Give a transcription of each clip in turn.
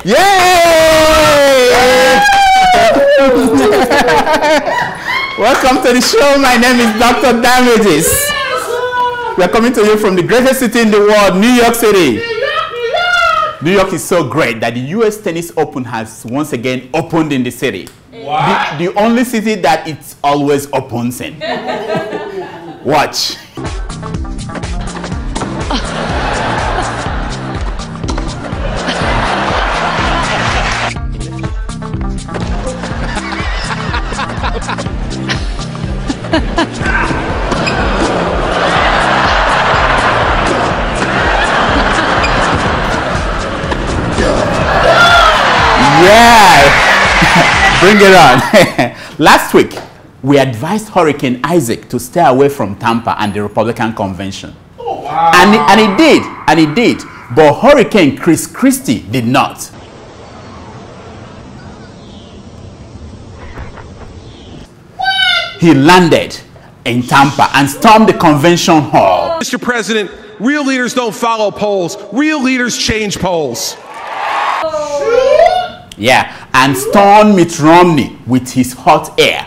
Yay! Welcome to the show. My name is Dr. Damages. We are coming to you from the greatest city in the world, New York City. New York is so great that the US Tennis Open has once again opened in the city. Wow. The only city that it always opens in. Watch. Yeah, bring it on. Last week, we advised Hurricane Isaac to stay away from Tampa and the Republican convention. Oh, wow. And he did. But Hurricane Chris Christie did not. What? He landed in Tampa and stormed the convention hall. Mr. President, real leaders don't follow polls. Real leaders change polls. Yeah, and stormed Mitt Romney with his hot air.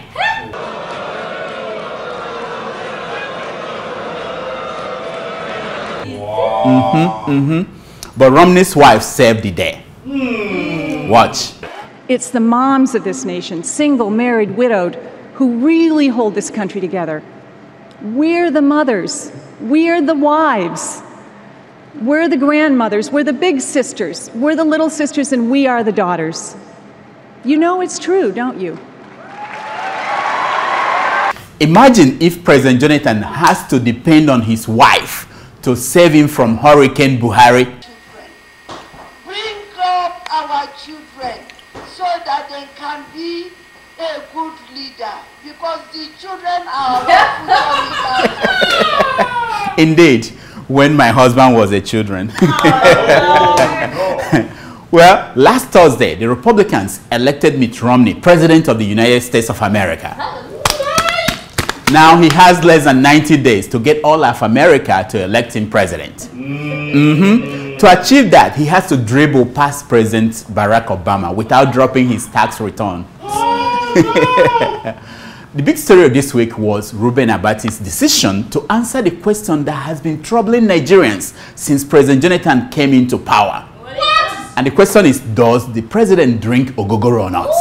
Wow. But Romney's wife saved the day. Watch. It's the moms of this nation, single, married, widowed, who really hold this country together. We're the mothers. We're the wives. We're the grandmothers, we're the big sisters, we're the little sisters, and we are the daughters. You know it's true, don't you? Imagine if President Jonathan has to depend on his wife to save him from Hurricane Buhari. Bring up our children so that they can be a good leader, because the children are our future leaders. Indeed. When my husband was a children. Well, last Thursday, the Republicans elected Mitt Romney president of the United States of America. Now he has less than 90 days to get all of America to elect him president. To achieve that, he has to dribble past President Barack Obama without dropping his tax return. The big story of this week was Ruben Abati's decision to answer the question that has been troubling Nigerians since President Jonathan came into power. What? And the question is, does the president drink ogogoro or not?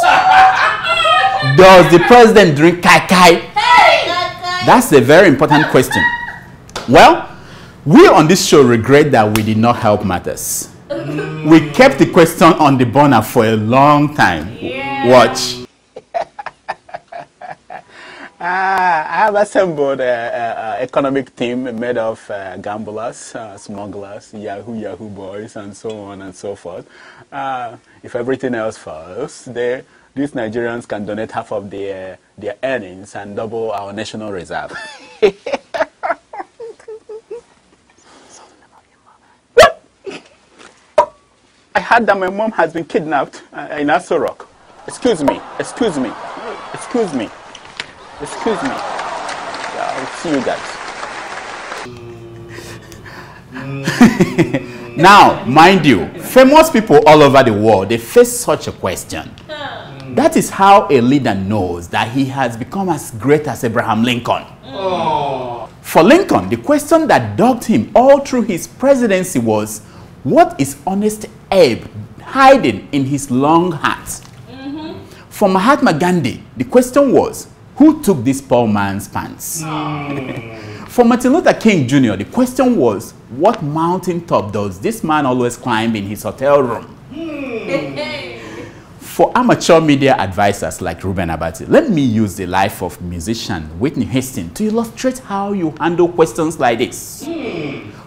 Does the president drink kai-kai? Hey! That's a very important question. Well, we on this show regret that we did not help matters. We kept the question on the burner for a long time. Yeah. Watch. I have assembled an economic team made of gamblers, smugglers, Yahoo boys, and so on and so forth. If everything else fails, these Nigerians can donate half of their earnings and double our national reserve. I heard that my mom has been kidnapped in Aso Rock. Excuse me. Excuse me. I'll see you guys. Now, mind you, famous people all over the world, they face such a question. That is how a leader knows that he has become as great as Abraham Lincoln. For Lincoln, the question that dogged him all through his presidency was, what is honest Abe hiding in his long hat? For Mahatma Gandhi, the question was, who took this poor man's pants? For Martin Luther King Jr., the question was, what mountaintop does this man always climb in his hotel room? For amateur media advisors like Ruben Abati, let me use the life of musician Whitney Houston to illustrate how you handle questions like this.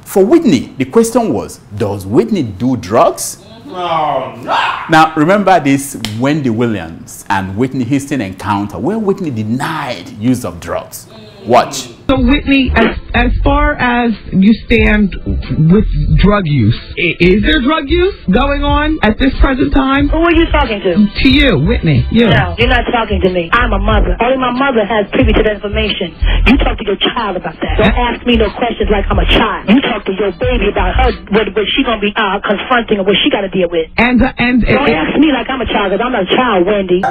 For Whitney, the question was, does Whitney do drugs? Now, remember this Wendy Williams and Whitney Houston encounter where Whitney denied use of drugs. Watch. So Whitney, as far as you stand with drug use, is there drug use going on at this present time? Who are you talking to? To you, Whitney. You. No, you're not talking to me. I'm a mother. Only my mother has privy to that information. You talk to your child about that. Don't ask me no questions like I'm a child. You talk to your baby about her, what she gonna be confronting or what she got to deal with. And don't ask me like I'm a child, because I'm not a child, Wendy.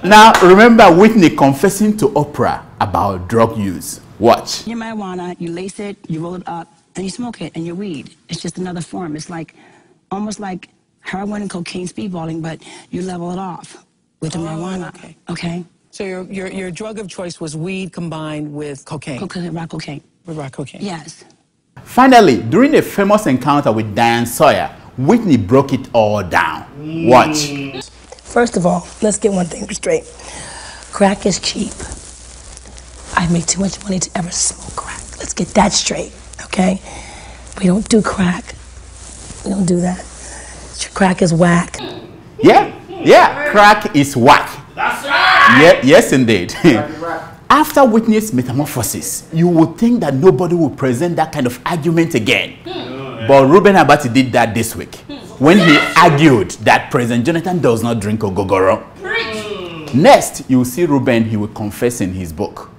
Now, remember Whitney confessing to Oprah about drug use. Watch. Your marijuana, you lace it, you roll it up, and you smoke it, and your weed. It's just another form. It's like, almost like heroin and cocaine speedballing, but you level it off with the marijuana. Okay? So your drug of choice was weed combined with cocaine? Rock cocaine. With rock cocaine. Yes. Finally, during a famous encounter with Diane Sawyer, Whitney broke it all down. Watch. First of all, let's get one thing straight. Crack is cheap. I make too much money to ever smoke crack. Let's get that straight, okay? We don't do crack. We don't do that. Crack is whack. Yeah, crack is whack. That's right. Yeah, yes, indeed. After Whitney's metamorphosis, you would think that nobody would present that kind of argument again. But Reuben Abati did that this week when he argued that President Jonathan does not drink ogogoro. Next, you will see Reuben, he will confess in his book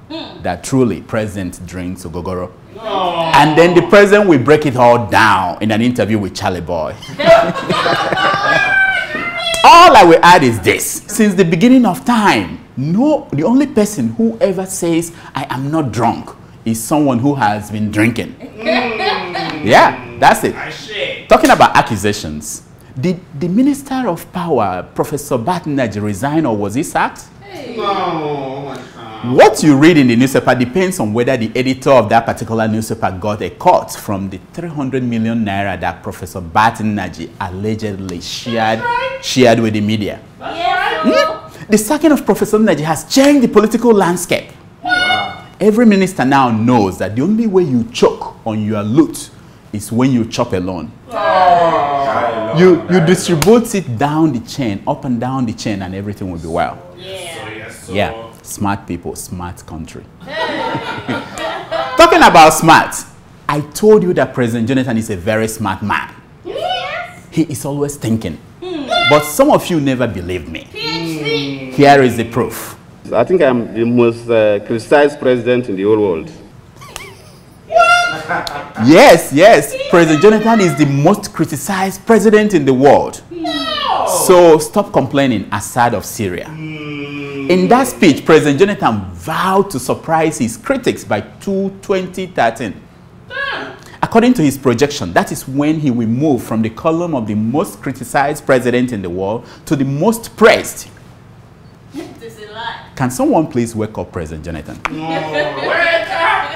that truly President drinks ogogoro. And then the President will break it all down in an interview with Charlie Boy. All I will add is this. Since the beginning of time, the only person who ever says, I am not drunk, is someone who has been drinking. Yeah, that's it. Talking about accusations, did the Minister of Power, Professor Batinaj, resign or was he sacked? No. What you read in the newspaper depends on whether the editor of that particular newspaper got a cut from the 300 million naira that Professor Batinaj allegedly shared with the media. The sacking of Professor Naji has changed the political landscape. Every minister now knows that the only way you choke on your loot is when you chop alone. You distribute it down the chain, up and down the chain, and everything will be well. Yeah, smart people, smart country. Talking about smart, I told you that President Jonathan is a very smart man. He is always thinking. But some of you never believed me. Here is the proof. I think I'm the most criticized president in the whole world. Yes. President Jonathan is the most criticized president in the world. So stop complaining, Assad of Syria. In that speech, President Jonathan vowed to surprise his critics by 2013. According to his projection, that is when he will move from the column of the most criticized president in the world to the most praised. Can someone please wake up President Jonathan?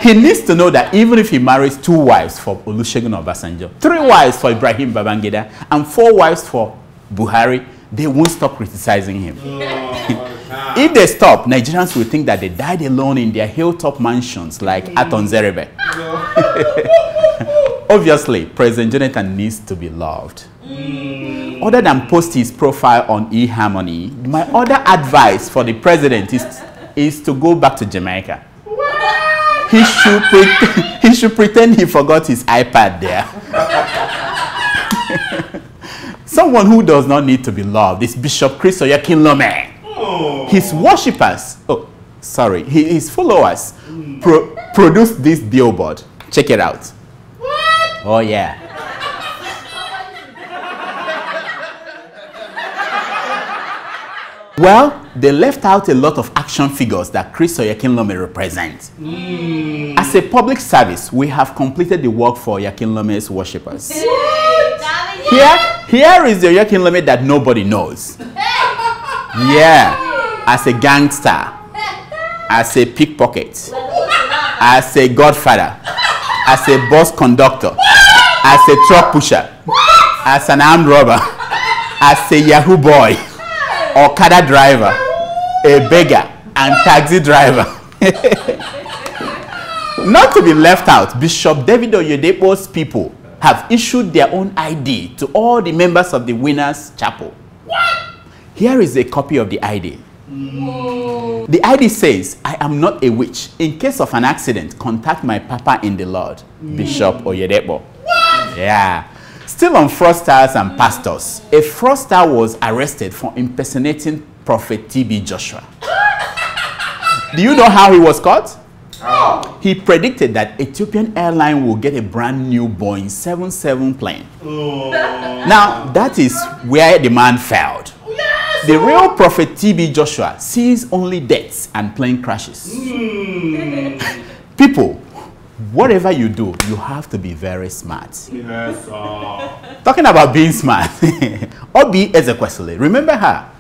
He needs to know that even if he marries 2 wives for Olusegun Obasanjo, 3 wives for Ibrahim Babangida, and 4 wives for Buhari, they won't stop criticizing him. If they stop, Nigerians will think that they died alone in their hilltop mansions like Aton Zerebe. Obviously, President Jonathan needs to be loved. Other than post his profile on eHarmony, my other advice for the president is to go back to Jamaica. He should pretend he forgot his iPad there. Someone who does not need to be loved is Bishop Chris Oyakhilome. His worshippers, his followers produced this billboard. Check it out. What? Oh yeah. Well, they left out a lot of action figures that Chris Oyakhilome represents. As a public service, we have completed the work for Oyakhillome's worshippers. Here is the Oyakhilome that nobody knows. Yeah, as a gangster, as a pickpocket, as a godfather, as a bus conductor, as a truck pusher, as an armed robber, as a Yahoo boy, Okada driver, a beggar, and taxi driver. Not to be left out, Bishop David Oyedepo's people have issued their own ID to all the members of the Winners Chapel. Here is a copy of the ID. Whoa. The ID says, I am not a witch. In case of an accident, contact my papa in the Lord, Bishop Oyedepo. What? Yeah. Still on fraudsters and pastors, a fraudster was arrested for impersonating Prophet TB Joshua. Do you know how he was caught? Oh. He predicted that Ethiopian Airlines will get a brand new Boeing 77 plane. Oh. Now, that is where the man failed. Yes. The real Prophet TB Joshua sees only deaths and plane crashes. People, whatever you do, you have to be very smart. Yes, talking about being smart, Obi Ezekwesili, remember her?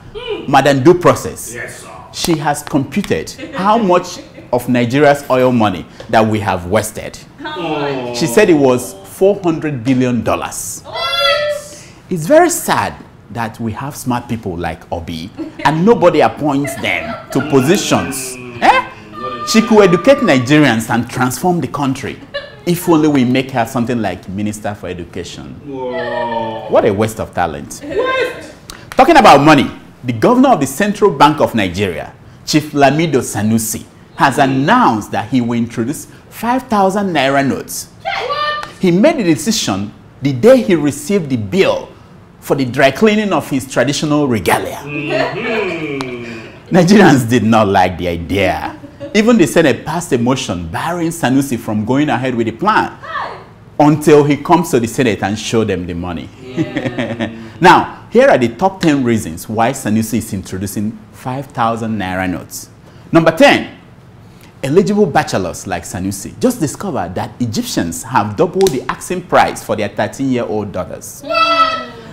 Madam Due Process. Yes, sir. She has computed how much of Nigeria's oil money that we have wasted. Oh. She said it was $400 billion. What? It's very sad that we have smart people like Obi and nobody appoints them to positions. She could educate Nigerians and transform the country if only we make her something like Minister for Education. Whoa. What a waste of talent. What? Talking about money, the governor of the Central Bank of Nigeria, Chief Lamido Sanusi, has announced that he will introduce 5,000 naira notes. What? He made the decision the day he received the bill for the dry cleaning of his traditional regalia. Nigerians did not like the idea. Even the Senate passed a motion barring Sanusi from going ahead with the plan until he comes to the Senate and show them the money. Yeah. Now, here are the top 10 reasons why Sanusi is introducing 5,000 naira notes. Number 10. Eligible bachelors like Sanusi just discovered that Egyptians have doubled the asking price for their 13-year-old daughters.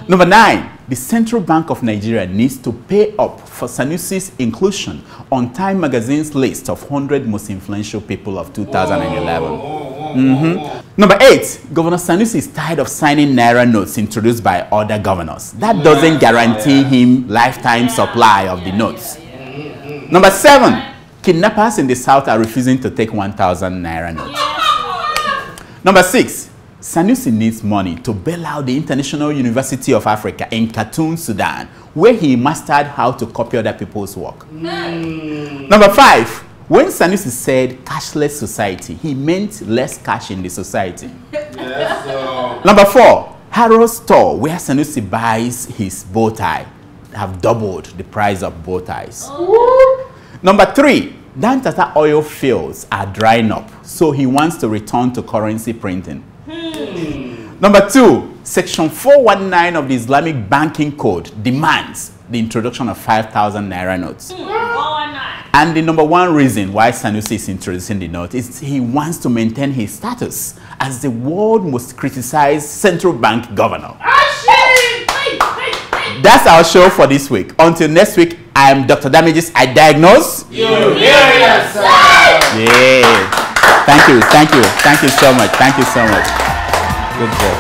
Number 9, the Central Bank of Nigeria needs to pay up for Sanusi's inclusion on Time Magazine's list of 100 most influential people of 2011. Number 8, Governor Sanusi is tired of signing naira notes introduced by other governors. That doesn't guarantee him lifetime supply of the notes. Number 7, kidnappers in the south are refusing to take 1,000 naira notes. Number 6, Sanusi needs money to bail out the International University of Africa in Khartoum, Sudan, where he mastered how to copy other people's work. Number 5, when Sanusi said cashless society, he meant less cash in the society. Yes, Number 4, Harrods store where Sanusi buys his bow tie have doubled the price of bow ties. Number 3, Dantata oil fields are drying up, so he wants to return to currency printing. Number 2, Section 419 of the Islamic Banking Code demands the introduction of 5,000 naira notes. And the number 1 reason why Sanusi is introducing the note is he wants to maintain his status as the world's most criticized central bank governor. That's our show for this week. Until next week, I am Dr. Damages. I diagnose. You hear yourself. Yeah. Thank you so much. Good job.